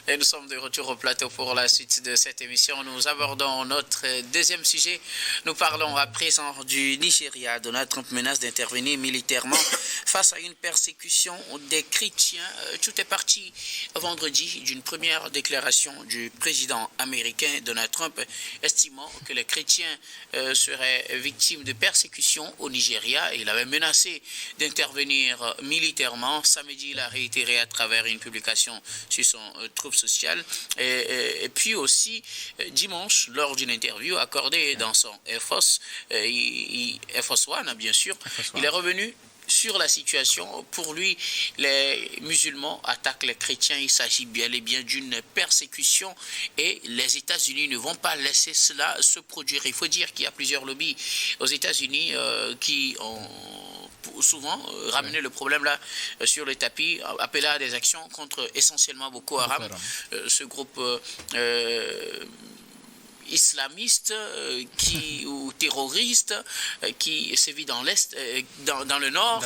Et nous sommes de retour au plateau pour la suite de cette émission. Nous abordons notre deuxième sujet. Nous parlons à présent du Nigeria. Donald Trump menace d'intervenir militairement face à une persécution des chrétiens. Tout est parti vendredi d'une première déclaration du président américain Donald Trump, estimant que les chrétiens seraient victimes de persécution au Nigeria. Il avait menacé d'intervenir militairement. Samedi, il a réitéré à travers une publication sur son troupe social. Et puis aussi, dimanche, lors d'une interview accordée dans son Air Force, Air Force One, bien sûr, il est revenu sur la situation. Pour lui, les musulmans attaquent les chrétiens. Il s'agit bien et bien d'une persécution et les États-Unis ne vont pas laisser cela se produire. Il faut dire qu'il y a plusieurs lobbies aux États-Unis qui ont souvent ramené le problème là sur le tapis, appelé à des actions contre essentiellement Boko Haram, ce groupe islamiste ou terroriste qui sévit dans l'est, dans le nord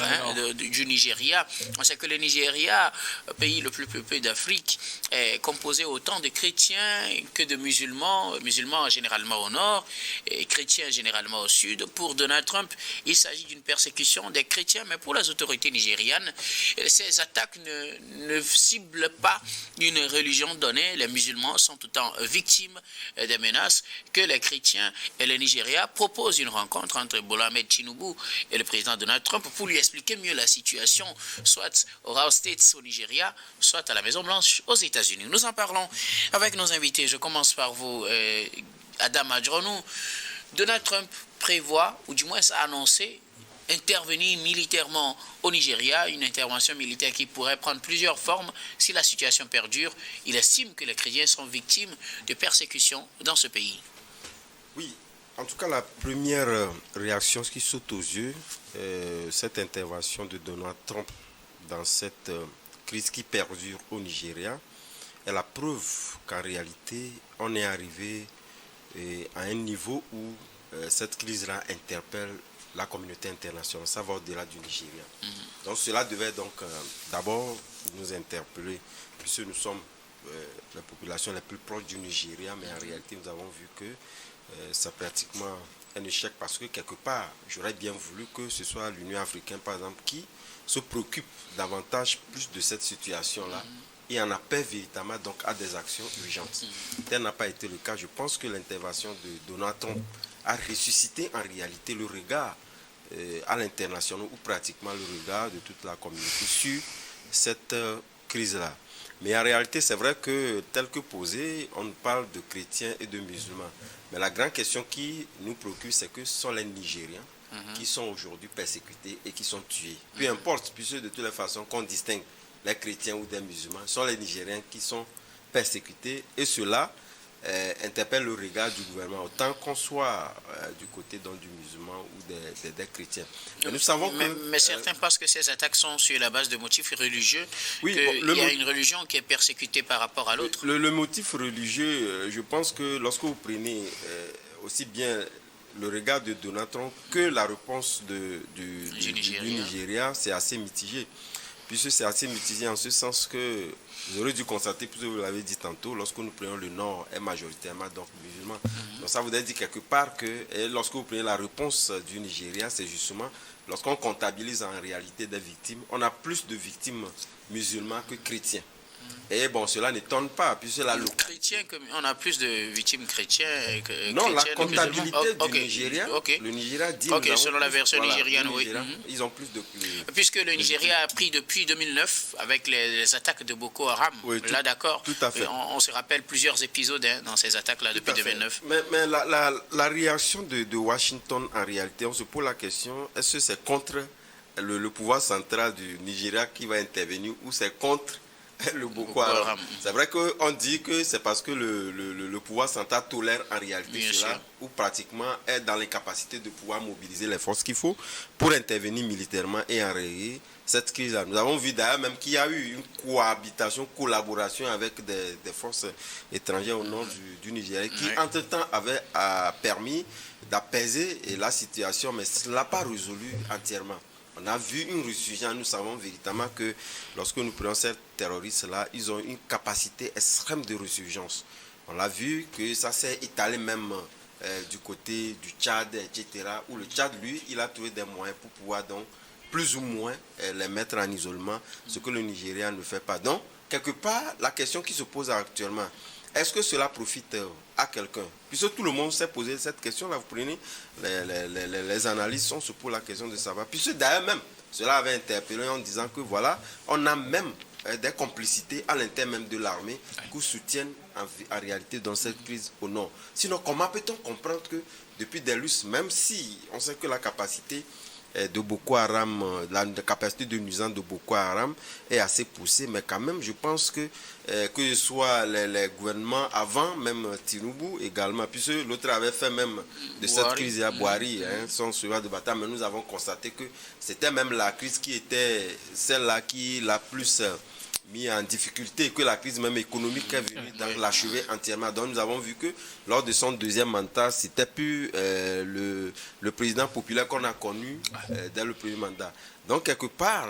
du Nigeria. On sait que le Nigeria, pays le plus peuplé d'Afrique, est composé autant de chrétiens que de musulmans, musulmans généralement au nord et chrétiens généralement au sud. Pour Donald Trump, il s'agit d'une persécution des chrétiens, mais pour les autorités nigérianes, ces attaques ne ciblent pas une religion donnée. Les musulmans sont autant victimes des menaces que les chrétiens, et le Nigeria propose une rencontre entre Bola Ahmed Tinubu et le président Donald Trump pour lui expliquer mieux la situation, soit au House States au Nigeria, soit à la Maison-Blanche aux États-Unis. Nous en parlons avec nos invités. Je commence par vous, Adam Adjonou. Donald Trump prévoit, ou du moins a annoncé, intervenir militairement au Nigeria, une intervention militaire qui pourrait prendre plusieurs formes si la situation perdure. Il estime que les chrétiens sont victimes de persécutions dans ce pays. Oui, en tout cas la première réaction, ce qui saute aux yeux, cette intervention de Donald Trump dans cette crise qui perdure au Nigeria, est la preuve qu'en réalité on est arrivé à un niveau où cette crise-là interpelle la communauté internationale, ça va au-delà du Nigeria. Donc cela devait donc d'abord nous interpeller, puisque nous sommes la population la plus proche du Nigeria, mais en réalité nous avons vu que c'est pratiquement un échec parce que quelque part, j'aurais bien voulu que ce soit l'Union africaine par exemple qui se préoccupe davantage plus de cette situation-là et en appelle véritablement donc à des actions urgentes. Tel n'a pas été le cas. Je pense que l'intervention de Donald Trump a ressuscité en réalité le regard à l'international ou pratiquement le regard de toute la communauté sur cette crise-là. Mais en réalité, c'est vrai que tel que posé, on parle de chrétiens et de musulmans. Mais la grande question qui nous préoccupe, c'est que ce sont les Nigériens qui sont aujourd'hui persécutés et qui sont tués. Peu importe, puisque de toutes les façons qu'on distingue les chrétiens ou des musulmans, ce sont les Nigériens qui sont persécutés et cela interpelle le regard du gouvernement, autant qu'on soit du côté donc, du musulman ou des chrétiens. Mais nous savons mais certains pensent que ces attaques sont sur la base de motifs religieux, oui, qu'il y a une religion qui est persécutée par rapport à l'autre. Le motif religieux, je pense que lorsque vous prenez aussi bien le regard de Donald Trump que la réponse du Nigeria, c'est assez mitigé. Puisque c'est assez mitigé en ce sens que vous aurez dû constater, puisque vous l'avez dit tantôt, lorsque nous prenons le nord est majoritairement donc musulman. Donc ça voudrait dire quelque part que lorsque vous prenez la réponse du Nigeria, c'est justement lorsqu'on comptabilise en réalité des victimes, on a plus de victimes musulmans que chrétiens. Et bon, cela n'étonne pas, puisque la on a plus de victimes chrétiennes que non, chrétiennes. La comptabilité du Nigeria, le Nigeria dit... selon la version nigériane, oui. Ils ont plus de... Puisque le Nigeria a pris depuis 2009, avec les attaques de Boko Haram, oui, là d'accord, tout à fait. On se rappelle plusieurs épisodes dans ces attaques-là depuis 2009. Mais la réaction de Washington, en réalité, on se pose la question, est-ce que c'est contre le pouvoir central du Nigeria qui va intervenir ou c'est contre le Boko Haram. C'est vrai qu'on dit que c'est parce que le pouvoir central tolère en réalité bien cela, ou pratiquement est dans les capacités de pouvoir mobiliser les forces qu'il faut pour intervenir militairement et enrayer cette crise-là. Nous avons vu d'ailleurs même qu'il y a eu une collaboration avec des forces étrangères au nord du Nigeria qui entre-temps avait permis d'apaiser la situation, mais cela n'a pas résolu entièrement. On a vu une résurgence. Nous savons véritablement que lorsque nous prenons ces terroristes-là, ils ont une capacité extrême de résurgence. On l'a vu que ça s'est étalé même du côté du Tchad, etc. Où le Tchad, lui, il a trouvé des moyens pour pouvoir donc plus ou moins les mettre en isolement, ce que le Nigeria ne fait pas. Donc, quelque part, la question qui se pose actuellement, est-ce que cela profite à quelqu'un? Puisque tout le monde s'est posé cette question-là, vous prenez les analystes, on se pose la question de savoir. Puisque d'ailleurs même, cela avait interpellé en disant que voilà, on a même des complicités à l'intérieur même de l'armée qui soutiennent en réalité dans cette crise au nord. Sinon, comment peut-on comprendre que depuis des lustres, même si on sait que la capacité de Boko Haram, la capacité de nuisance de Boko Haram est assez poussée, mais quand même, je pense que ce soit les gouvernements avant, même Tinubu également, puisque l'autre avait fait même de cette crise à Boari, son cheval de bataille, mais nous avons constaté que c'était même la crise qui était celle-là qui l'a plus mis en difficulté, que la crise même économique est venue l'achever entièrement. Donc nous avons vu que lors de son deuxième mandat, c'était plus le président populaire qu'on a connu dès le premier mandat. Donc quelque part,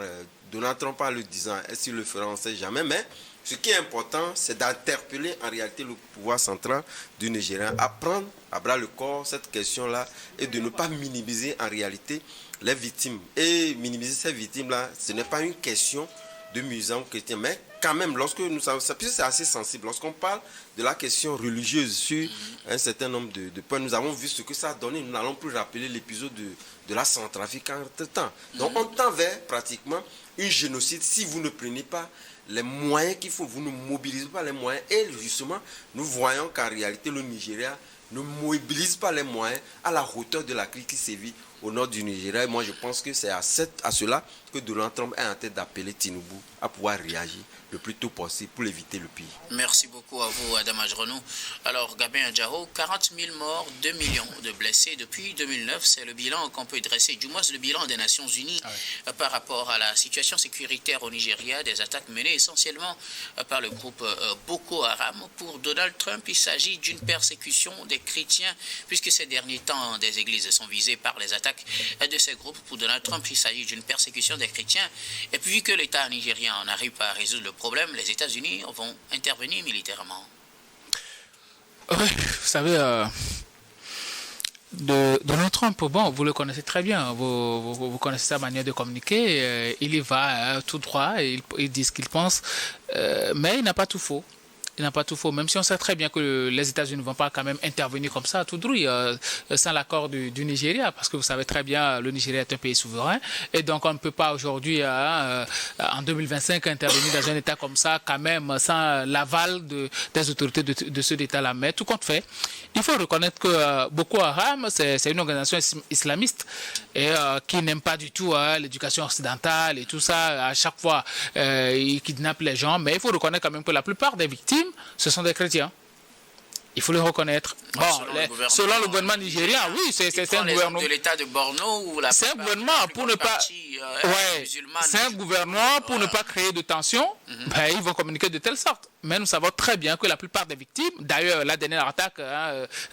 Donald Trump en le disant, est-ce qu'il le fera, on ne sait jamais, mais ce qui est important, c'est d'interpeller en réalité le pouvoir central du Nigeria, à prendre à bras le corps cette question-là et de ne pas minimiser en réalité les victimes. Et minimiser ces victimes-là, ce n'est pas une question de musulmans chrétiens, mais quand même, lorsque nous savons, c'est assez sensible, lorsqu'on parle de la question religieuse sur un certain nombre de points, nous avons vu ce que ça a donné, nous n'allons plus rappeler l'épisode de la Centrafrique entre-temps. Donc on tend vers pratiquement une génocide si vous ne prenez pas les moyens qu'il faut, vous ne mobilisez pas les moyens, et justement, nous voyons qu'en réalité, le Nigeria ne mobilise pas les moyens à la hauteur de la crise qui sévit au nord du Nigeria. Et moi, je pense que c'est à cela que Donald Trump est en tête d'appeler Tinubu à pouvoir réagir le plus tôt possible pour éviter le pire. Merci beaucoup à vous, Adam Ajronou. Alors, Gabin Adjaro, 40 000 morts, 2 millions de blessés depuis 2009. C'est le bilan qu'on peut dresser, du moins le bilan des Nations Unies par rapport à la situation sécuritaire au Nigeria, des attaques menées essentiellement par le groupe Boko Haram. Pour Donald Trump, il s'agit d'une persécution des chrétiens, puisque ces derniers temps, des églises sont visées par les attaques de ces groupes. Pour Donald Trump, il s'agit d'une persécution des chrétiens. Et puis que l'État nigérien n'arrive pas à résoudre le problème, les États-Unis vont intervenir militairement. Oui, vous savez, Donald Trump, bon, vous le connaissez très bien, vous connaissez sa manière de communiquer, il y va tout droit, il dit ce qu'il pense, mais il n'a pas tout faux. Il n'a pas tout faux, même si on sait très bien que les États-Unis ne vont pas quand même intervenir comme ça, tout droit, sans l'accord du Nigeria, parce que vous savez très bien, le Nigeria est un pays souverain, et donc on ne peut pas aujourd'hui, en 2025, intervenir dans un État comme ça, quand même, sans l'aval des autorités de cet État-là. Mais tout compte fait, il faut reconnaître que Boko Haram, c'est une organisation islamiste et qui n'aime pas du tout l'éducation occidentale et tout ça. À chaque fois, il kidnappe les gens, mais il faut reconnaître quand même que la plupart des victimes, ce sont des chrétiens. Il faut le reconnaître. Bon, selon le gouvernement nigérien, oui, c'est un gouvernement de l'État de Borno où la c'est un gouvernement pour ne pas c'est un gouvernement pour ne pas créer de tension. Ben, ils vont communiquer de telle sorte. Mais nous savons très bien que la plupart des victimes, d'ailleurs la dernière attaque,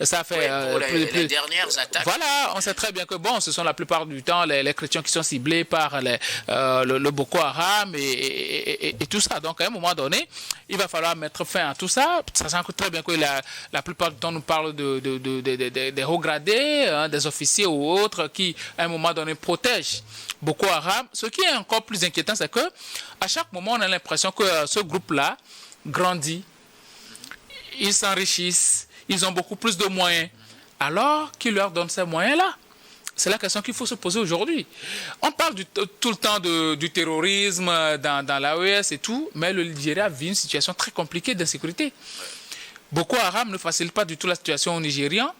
ça fait les dernières attaques. Voilà, on sait très bien que bon, ce sont la plupart du temps les chrétiens qui sont ciblés par le Boko Haram et tout ça. Donc à un moment donné, il va falloir mettre fin à tout ça, sachant que très bien que la plupart du temps nous parle des hauts gradés, des officiers ou autres qui à un moment donné protègent Boko Haram. Ce qui est encore plus inquiétant, c'est que à chaque moment on a l'impression que ce groupe-là grandit, ils s'enrichissent, ils ont beaucoup plus de moyens. Alors, qui leur donne ces moyens-là? C'est la question qu'il faut se poser aujourd'hui. On parle tout le temps du terrorisme dans l'AES et tout, mais le Nigeria vit une situation très compliquée d'insécurité. Boko Haram ne facilite pas du tout la situation au Nigérian.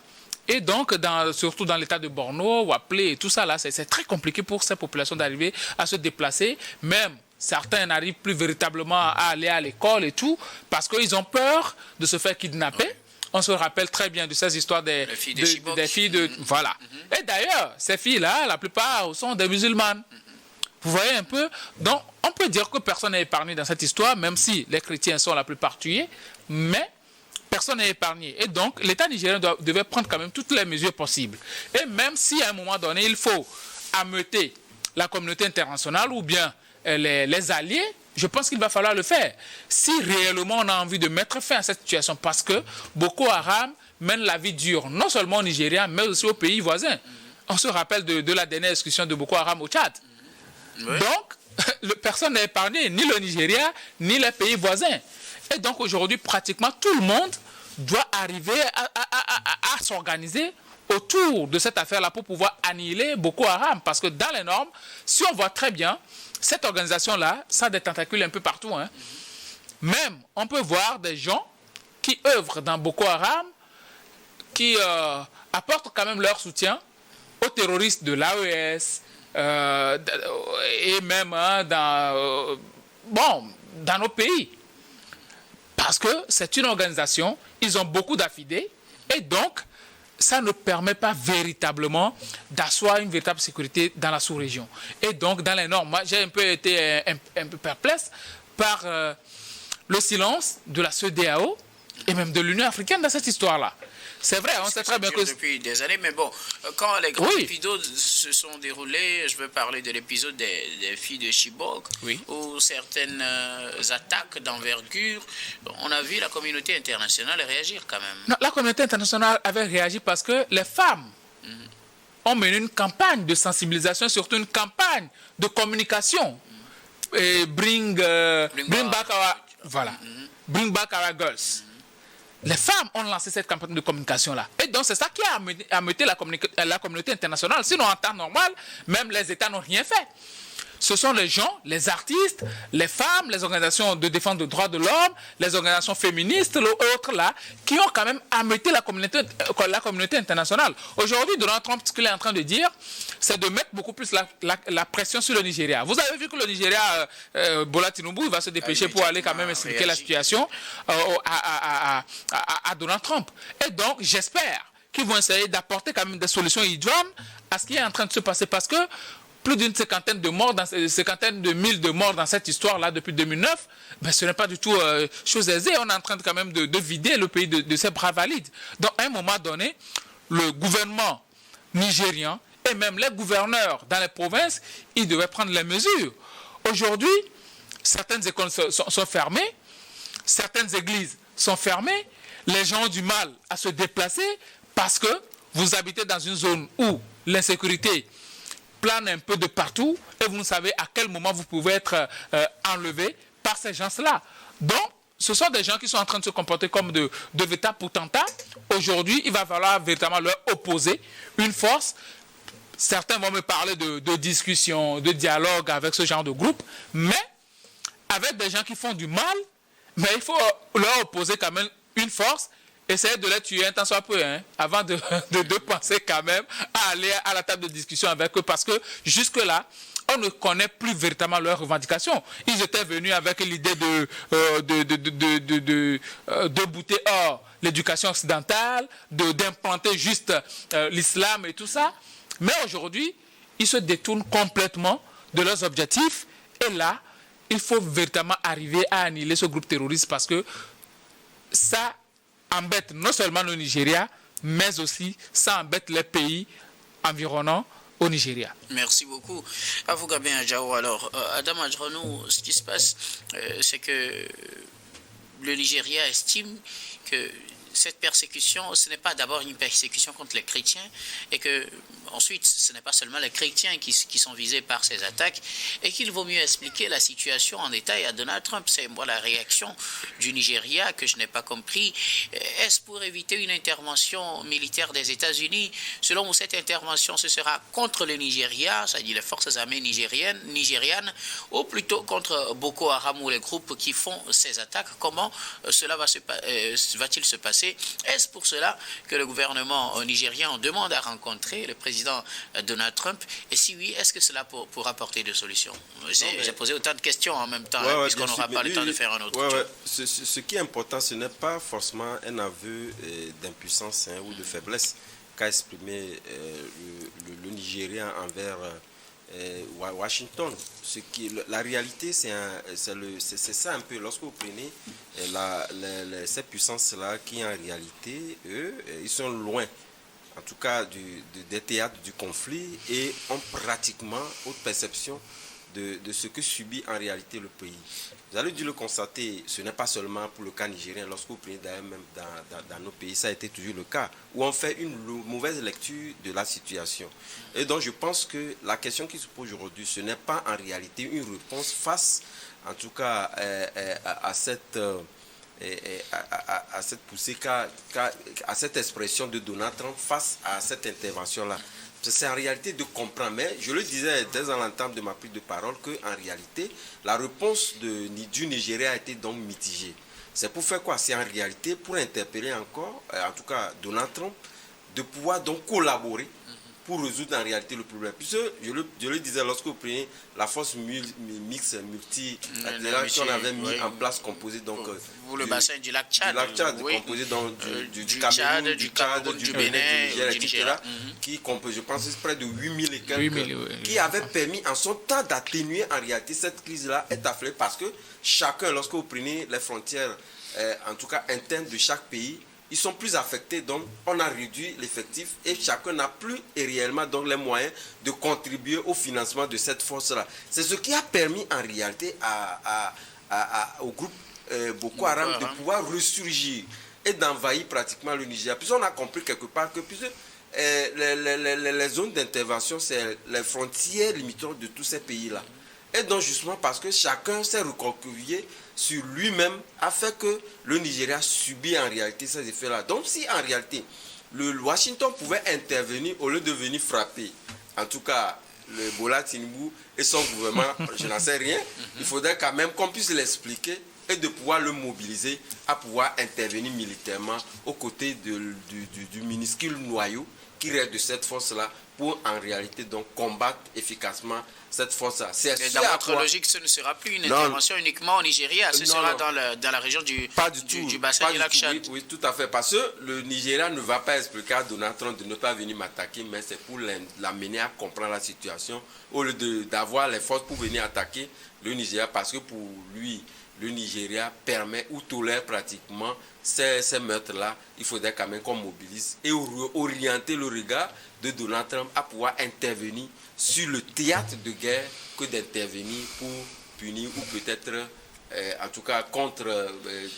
Et donc, surtout dans l'état de Borno, Waplé et tout ça, là, c'est très compliqué pour ces populations d'arriver à se déplacer, même. Certains n'arrivent plus véritablement à aller à l'école et tout, parce qu'ils ont peur de se faire kidnapper. On se rappelle très bien de ces histoires des filles de... Voilà. Et d'ailleurs, ces filles-là, la plupart sont des musulmanes. Vous voyez un peu? Donc, on peut dire que personne n'est épargné dans cette histoire, même si les chrétiens sont la plupart tués, mais personne n'est épargné. Et donc, l'État nigérien devait prendre quand même toutes les mesures possibles. Et même si à un moment donné, il faut ameuter la communauté internationale ou bien les alliés, je pense qu'il va falloir le faire. Si réellement on a envie de mettre fin à cette situation, parce que Boko Haram mène la vie dure, non seulement au Nigeria, mais aussi aux pays voisins. On se rappelle de la dernière excursion de Boko Haram au Tchad. Oui. Donc, personne n'est épargné, ni le Nigeria, ni les pays voisins. Et donc aujourd'hui, pratiquement tout le monde doit arriver à s'organiser autour de cette affaire-là pour pouvoir annihiler Boko Haram. Parce que dans les normes, si on voit très bien, cette organisation-là, ça a des tentacules un peu partout. Hein. Même, on peut voir des gens qui œuvrent dans Boko Haram, qui apportent quand même leur soutien aux terroristes de l'AES, et même dans nos pays. Parce que c'est une organisation, ils ont beaucoup d'affidés, et donc, ça ne permet pas véritablement d'asseoir une véritable sécurité dans la sous-région. Et donc, dans les normes, moi, j'ai un peu été un peu perplexe par le silence de la CEDEAO et même de l'Union africaine dans cette histoire-là. C'est vrai, on sait très bien que... Depuis des années, mais bon, quand les grands épisodes se sont déroulés, je veux parler de l'épisode des filles de Chibok, ou certaines attaques d'envergure, on a vu la communauté internationale réagir quand même. Non, la communauté internationale avait réagi parce que les femmes ont mené une campagne de sensibilisation, surtout une campagne de communication. Et bring back our girls. Les femmes ont lancé cette campagne de communication-là. Et donc, c'est ça qui a amené la communauté internationale. Sinon, en temps normal, même les États n'ont rien fait. Ce sont les gens, les artistes, les femmes, les organisations de défense des droits de l'homme, les organisations féministes, autres là, qui ont quand même amené la communauté internationale. Aujourd'hui, Donald Trump, ce qu'il est en train de dire, c'est de mettre beaucoup plus la pression sur le Nigeria. Vous avez vu que le Nigeria, Bola Tinubu, il va se dépêcher pour aller quand même expliquer la situation à Donald Trump. Et donc, j'espère qu'ils vont essayer d'apporter quand même des solutions idoines à ce qui est en train de se passer, parce que plus d'une cinquantaine de mille de morts dans cette histoire-là depuis 2009, ben ce n'est pas du tout chose aisée. On est en train quand même de vider le pays de ses bras valides. Donc, à un moment donné, le gouvernement nigérian et même les gouverneurs dans les provinces, ils devaient prendre les mesures. Aujourd'hui, certaines écoles sont fermées, certaines églises sont fermées, les gens ont du mal à se déplacer parce que vous habitez dans une zone où l'insécurité plane un peu de partout et vous ne savez à quel moment vous pouvez être enlevé par ces gens-là. Donc, ce sont des gens qui sont en train de se comporter comme de véritables potentats. Aujourd'hui, il va falloir véritablement leur opposer une force. Certains vont me parler de discussion, de dialogue avec ce genre de groupe, mais avec des gens qui font du mal, mais il faut leur opposer quand même une force. Essayez de les tuer un temps soit peu, avant de penser quand même à aller à la table de discussion avec eux, parce que jusque-là, on ne connaît plus véritablement leurs revendications. Ils étaient venus avec l'idée de bouter hors l'éducation occidentale, d'implanter juste l'islam et tout ça. Mais aujourd'hui, ils se détournent complètement de leurs objectifs. Et là, il faut véritablement arriver à annihiler ce groupe terroriste, parce que ça embête non seulement le Nigeria, mais aussi ça embête les pays environnants au Nigeria. Merci beaucoup. Avouga bien Adjao. Alors, Adam Adjranou, ce qui se passe, c'est que le Nigeria estime que cette persécution, ce n'est pas d'abord une persécution contre les chrétiens, et que ensuite, ce n'est pas seulement les chrétiens qui sont visés par ces attaques, et qu'il vaut mieux expliquer la situation en détail à Donald Trump. C'est moi la réaction du Nigeria que je n'ai pas compris. Est-ce pour éviter une intervention militaire des États-Unis? Selon vous, cette intervention, ce sera contre le Nigeria, c'est-à-dire les forces armées nigérianes, ou plutôt contre Boko Haram ou les groupes qui font ces attaques? Comment cela va-t-il se passer? Est-ce pour cela que le gouvernement nigérien demande à rencontrer le président Donald Trump? Et si oui, est-ce que cela pour apporter des solutions? J'ai posé autant de questions en même temps, puisqu'on n'aura pas le temps de faire un autre tour. Ce qui est important, ce n'est pas forcément un aveu d'impuissance ou de faiblesse qu'a exprimé le Nigérien envers Washington. La réalité, c'est ça un peu. Lorsque vous prenez ces puissances-là, qui en réalité, eux, ils sont loin en tout cas des théâtres du conflit, et ont pratiquement haute perception de ce que subit en réalité le pays. Vous allez dû le constater, ce n'est pas seulement pour le cas nigérien, lorsque vous prenez d'ailleurs même dans nos pays, ça a été toujours le cas, où on fait une mauvaise lecture de la situation. Et donc je pense que la question qui se pose aujourd'hui, ce n'est pas en réalité une réponse face, en tout cas, à cette poussée, à cette expression de Donald Trump face à cette intervention-là. C'est en réalité de comprendre, mais je le disais dès en l'entame de ma prise de parole, qu'en réalité, la réponse du Nigeria a été donc mitigée. C'est pour faire quoi? C'est en réalité pour interpeller encore, en tout cas Donald Trump, de pouvoir donc collaborer pour résoudre en réalité le problème. Puisque, je le disais, lorsque vous prenez la force mixte multilatérale qu'on avait mis en place, composée donc... Pour le bassin du lac Tchad. Composé donc du Cameroun, du Tchad, du Bénin, du Nigeria, qui compose, je pense, près de 8000 et quelques, qui avait permis en son temps d'atténuer en réalité cette crise-là, est afflée parce que chacun, lorsque vous prenez les frontières, en tout cas internes de chaque pays, ils sont plus affectés, donc on a réduit l'effectif et chacun n'a plus réellement donc les moyens de contribuer au financement de cette force-là. C'est ce qui a permis en réalité au groupe Boko Haram de pouvoir ressurgir et d'envahir pratiquement le Nigeria. Puis on a compris quelque part que les zones d'intervention, c'est les frontières limitantes de tous ces pays-là. Et donc justement parce que chacun s'est recroquevillé sur lui-même a fait que le Nigeria subit en réalité ces effets-là. Donc si en réalité le Washington pouvait intervenir au lieu de venir frapper, en tout cas le Bola Tinubu et son gouvernement, je n'en sais rien, il faudrait quand même qu'on puisse l'expliquer et de pouvoir le mobiliser à pouvoir intervenir militairement aux côtés du minuscule noyau qui reste de cette force-là pour en réalité donc combattre efficacement cette force-là. Dans votre logique, ce ne sera plus une intervention uniquement au Nigeria, ce sera dans la région du bassin du lac Tchad. Oui, tout à fait, parce que le Nigeria ne va pas expliquer à Donald Trump de ne pas venir m'attaquer, mais c'est pour l'amener à comprendre la situation, au lieu d'avoir les forces pour venir attaquer le Nigeria, parce que pour lui, le Nigeria permet ou tolère pratiquement ces meurtres-là. Il faudrait quand même qu'on mobilise et orienter le regard de Donald Trump à pouvoir intervenir sur le théâtre de guerre que d'intervenir pour punir ou peut-être, en tout cas, contre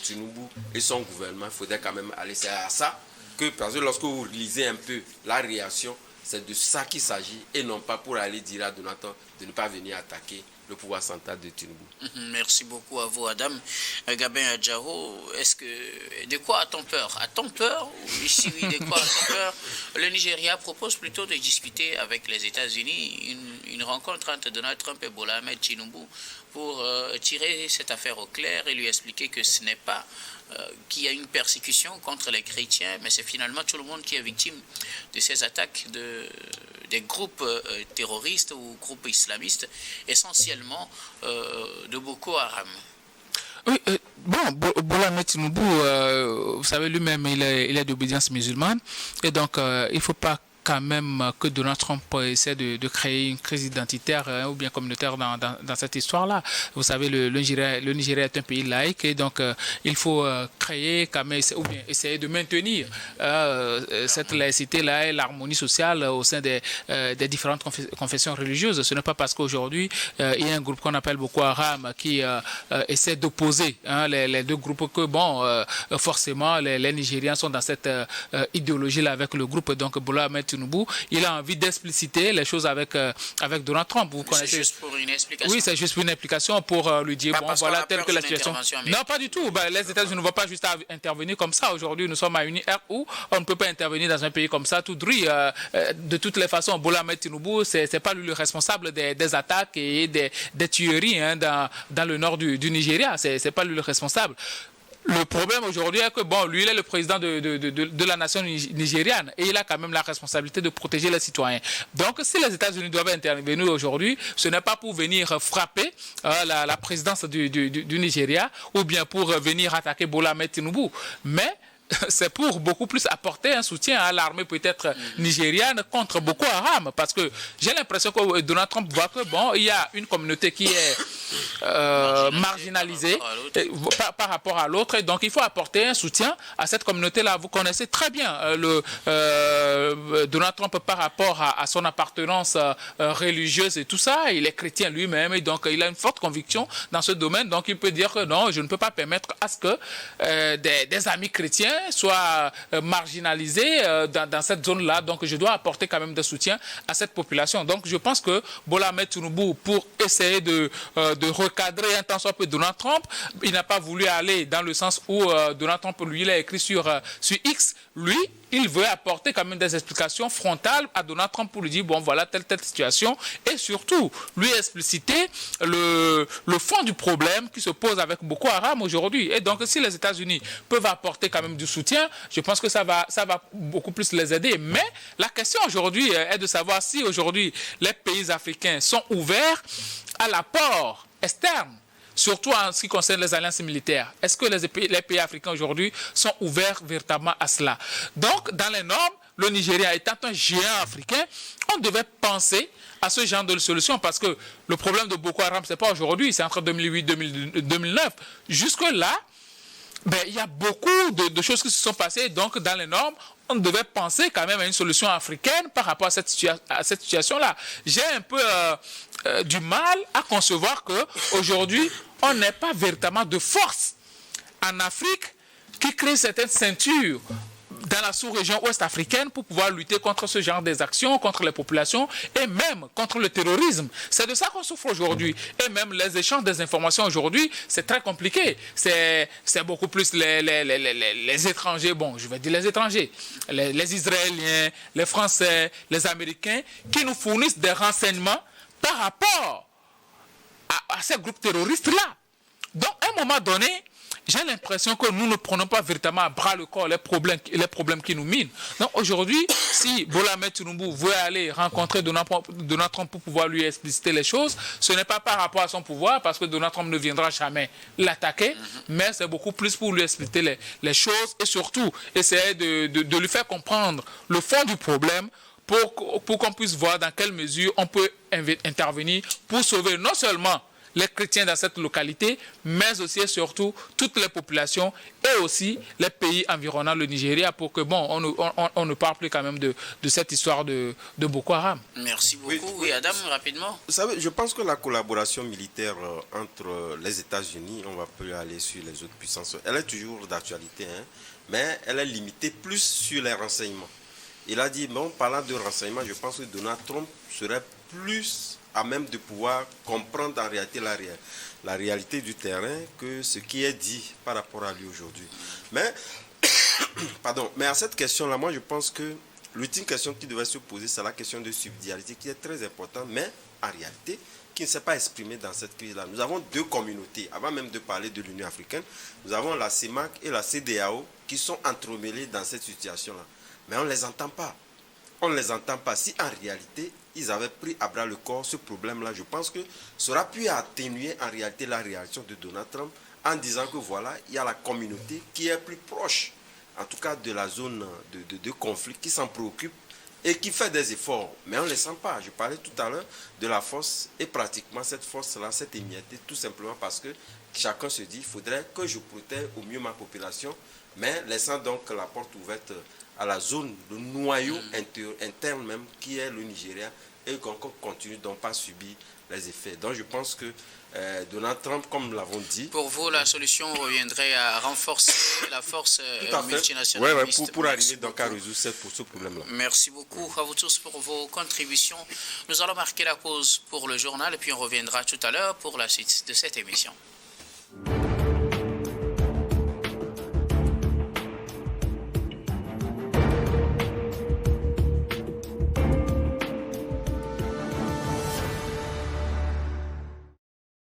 Tinubu et son gouvernement. Il faudrait quand même aller. C'est à ça que, parce que lorsque vous lisez un peu la réaction, c'est de ça qu'il s'agit et non pas pour aller dire à Donald Trump de ne pas venir attaquer le pouvoir central de Tinubu. Merci beaucoup à vous, Adam. Gabin Adjaro, de quoi a-t-on peur? A-t-on peur? Si oui, de quoi a-t-on peur? Le Nigeria propose plutôt de discuter avec les États-Unis une rencontre entre Donald Trump et Bola Ahmed Tinubu pour tirer cette affaire au clair et lui expliquer que ce n'est pas qu'il y a une persécution contre les chrétiens, mais c'est finalement tout le monde qui est victime de ces attaques des groupes terroristes ou groupes islamistes, essentiellement de Boko Haram. Oui, Bola Ahmed Tinubu, vous savez, lui-même, il est d'obédience musulmane, et donc il ne faut pas quand même que Donald Trump essaie de créer une crise identitaire ou bien communautaire dans cette histoire-là. Vous savez, le Nigeria est un pays laïque et donc il faut créer quand même, ou bien essayer de maintenir cette laïcité-là et l'harmonie sociale au sein des différentes confessions religieuses. Ce n'est pas parce qu'aujourd'hui il y a un groupe qu'on appelle Boko Haram qui essaie d'opposer les deux groupes que, forcément, les Nigériens sont dans cette idéologie-là avec le groupe, donc Bola Ahmed Tinubu, il a envie d'expliciter les choses avec Donald Trump. Vous connaissez. C'est juste pour une explication. Oui, c'est juste pour une explication pour lui dire, voilà, telle que la situation. Non, pas du tout. Les États-Unis ne vont pas juste intervenir comme ça. Aujourd'hui, nous sommes à une ère où on ne peut pas intervenir dans un pays comme ça, tout droit. De toutes les façons, Bola Ahmed Tinubu, c'est pas lui le responsable des attaques et des tueries dans le nord du Nigeria. C'est pas lui le responsable. Le problème aujourd'hui est que, lui, il est le président de la nation nigériane et il a quand même la responsabilité de protéger les citoyens. Donc, si les États-Unis doivent intervenir aujourd'hui, ce n'est pas pour venir frapper la présidence du Nigeria ou bien pour venir attaquer Bola Ahmed Tinubu, mais c'est pour beaucoup plus apporter un soutien à l'armée peut-être nigériane contre Boko Haram. Parce que j'ai l'impression que Donald Trump voit que, bon, il y a une communauté qui est marginalisée par rapport à l'autre. Et donc, il faut apporter un soutien à cette communauté-là. Vous connaissez très bien Donald Trump par rapport à son appartenance religieuse et tout ça. Il est chrétien lui-même et donc il a une forte conviction dans ce domaine. Donc, il peut dire que non, je ne peux pas permettre à ce que des amis chrétiens soient marginalisés dans cette zone-là. Donc, je dois apporter quand même de soutien à cette population. Donc, je pense que Bola Ahmed Tinubu, pour essayer de recadrer un tant soit peu Donald Trump, il n'a pas voulu aller dans le sens où Donald Trump, lui, il a écrit sur X. Lui, il veut apporter quand même des explications frontales à Donald Trump pour lui dire, bon, voilà, telle situation. Et surtout, lui expliciter le fond du problème qui se pose avec Boko Haram aujourd'hui. Et donc, si les États-Unis peuvent apporter quand même du soutien, je pense que ça va beaucoup plus les aider. Mais la question aujourd'hui est de savoir si aujourd'hui les pays africains sont ouverts à l'apport externe, surtout en ce qui concerne les alliances militaires. Est-ce que les pays africains aujourd'hui sont ouverts véritablement à cela? Donc, dans les normes, le Nigeria étant un géant africain, on devait penser à ce genre de solution parce que le problème de Boko Haram, ce n'est pas aujourd'hui, c'est entre 2008 et 2009. Jusque-là, il y a beaucoup de choses qui se sont passées. Donc, dans les normes, on devait penser quand même à une solution africaine par rapport à cette situation-là. J'ai un peu du mal à concevoir qu'aujourd'hui, on n'ait pas véritablement de force en Afrique qui crée certaines ceintures dans la sous-région ouest-africaine pour pouvoir lutter contre ce genre d'actions, contre les populations et même contre le terrorisme. C'est de ça qu'on souffre aujourd'hui. Et même les échanges des informations aujourd'hui, c'est très compliqué. C'est beaucoup plus les étrangers, bon, je vais dire les étrangers, les Israéliens, les Français, les Américains, qui nous fournissent des renseignements par rapport à ces groupes terroristes-là. Donc, à un moment donné, j'ai l'impression que nous ne prenons pas véritablement à bras le corps les problèmes qui nous minent. Donc aujourd'hui, si Bola Ahmed Tinubu veut aller rencontrer Donald Trump pour pouvoir lui expliciter les choses, ce n'est pas par rapport à son pouvoir, parce que Donald Trump ne viendra jamais l'attaquer, mais c'est beaucoup plus pour lui expliquer les choses et surtout essayer de lui faire comprendre le fond du problème pour qu'on puisse voir dans quelle mesure on peut intervenir pour sauver non seulement les chrétiens dans cette localité, mais aussi et surtout toutes les populations et aussi les pays environnants le Nigeria pour que, bon, on ne parle plus quand même de cette histoire de Boko Haram. Merci beaucoup. Oui, Adam, rapidement. Vous savez, je pense que la collaboration militaire entre les États-Unis, on va plus aller sur les autres puissances, elle est toujours d'actualité, hein, mais elle est limitée plus sur les renseignements. Il a dit, bon, parlant de renseignements, je pense que Donald Trump serait plus à même de pouvoir comprendre en réalité la réalité du terrain que ce qui est dit par rapport à lui aujourd'hui. Mais, mais à cette question-là, moi je pense que l'ultime question qui devait se poser, c'est la question de subsidiarité qui est très importante, mais en réalité, qui ne s'est pas exprimée dans cette crise-là. Nous avons deux communautés, avant même de parler de l'Union africaine, nous avons la CEMAC et la CEDEAO qui sont entremêlées dans cette situation-là. Mais on ne les entend pas. On ne les entend pas. Si en réalité, ils avaient pris à bras le corps ce problème-là, je pense que ça aurait pu atténuer en réalité la réaction de Donald Trump en disant que voilà, il y a la communauté qui est plus proche, en tout cas de la zone de conflit, qui s'en préoccupe et qui fait des efforts. Mais on ne les sent pas. Je parlais tout à l'heure de la force et pratiquement cette force-là s'est émiettée tout simplement parce que chacun se dit, il faudrait que je protège au mieux ma population, mais laissant donc la porte ouverte à la zone, le noyau interne même, qui est le Nigeria, et qu'on continue donc pas subir les effets. Donc je pense que Donald Trump, comme nous l'avons dit... Pour vous, la solution reviendrait à renforcer la force multinationale. Oui, pour arriver donc à résoudre ce problème-là. Merci beaucoup à vous tous pour vos contributions. Nous allons marquer la pause pour le journal et puis on reviendra tout à l'heure pour la suite de cette émission.